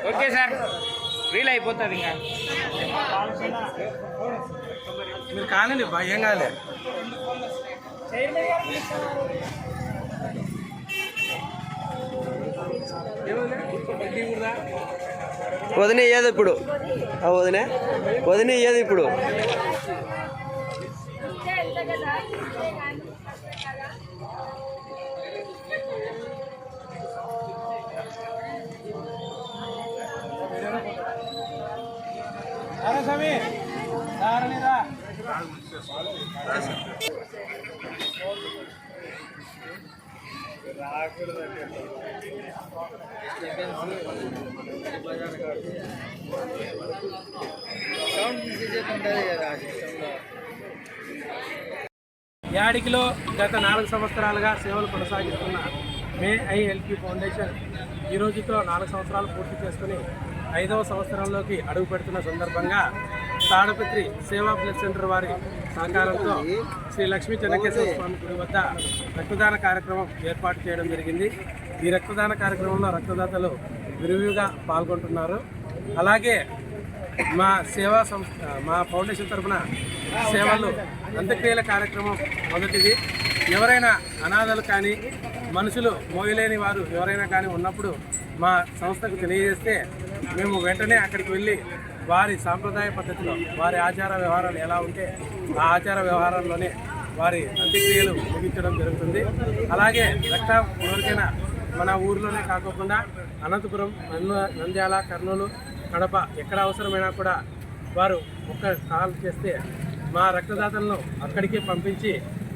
Okay sir, reel అయిపోతుంది ఇంకా మీరు కానండి ఏం కాలే. వదిన ఏది ఇప్పుడు? వదిన ఏది ఇప్పుడు? యాడికిలో గత 4 సంవత్సరాలుగా సేవలు కొనసాగిస్తున్న మేఐఎల్పీ ఫౌండేషన్ ఈ రోజుతో 4 సంవత్సరాలు పూర్తి చేసుకుని 5వ సంవత్సరంలోకి అడుగు పెడుతున్న సందర్భంగా తాడపత్రి సేవా బ్లడ్ సెంటర్ వారి సహకారంతో శ్రీ లక్ష్మీ చెన్నకేశ్వర స్వామి గుడి వద్ద రక్తదాన కార్యక్రమం ఏర్పాటు చేయడం జరిగింది. ఈ రక్తదాన కార్యక్రమంలో రక్తదాతలు విరివిగా పాల్గొంటున్నారు. అలాగే మా సేవా సంస్థ మా ఫౌండేషన్ తరఫున సేవలు అంత్యక్రియల కార్యక్రమం మొదటిది. ఎవరైనా అనాథలు కానీ మనుషులు మోయలేని వారు ఎవరైనా కానీ ఉన్నప్పుడు మా సంస్థకు తెలియజేస్తే మేము వెంటనే అక్కడికి వెళ్ళి వారి సాంప్రదాయ పద్ధతిలో వారి ఆచార వ్యవహారాలు ఎలా ఉంటే ఆ ఆచార వ్యవహారాల్లోనే వారి అంత్యక్రియలు ముగించడం జరుగుతుంది. అలాగే రక్తం ఎవరికైనా మన ఊరిలోనే కాకుండా అనంతపురం, నంద్యాల, కర్నూలు, కడప ఎక్కడ అవసరమైనా కూడా వారు ఒక్క కాల్ చేస్తే మా రక్తదాతలను అక్కడికే పంపించి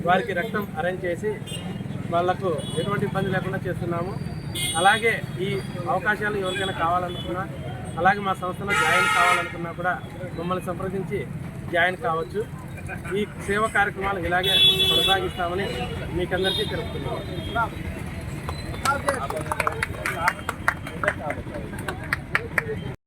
వారికి రక్తం అరేంజ్ చేసి వాళ్లకు ఎటువంటి ఇబ్బంది లేకుండా చేస్తున్నాము. అలాగే ఈ అవకాశాలు ఎవరికైనా కావాలనుకున్నా, అలాగే మా సంస్థలో జాయిన్ కావాలనుకున్నా కూడా మమ్మల్ని సంప్రదించి జాయిన్ కావచ్చు. ఈ సేవా కార్యక్రమాలు ఇలాగే కొనసాగిస్తామని మీకందరికీ తెలుపుతున్నాము.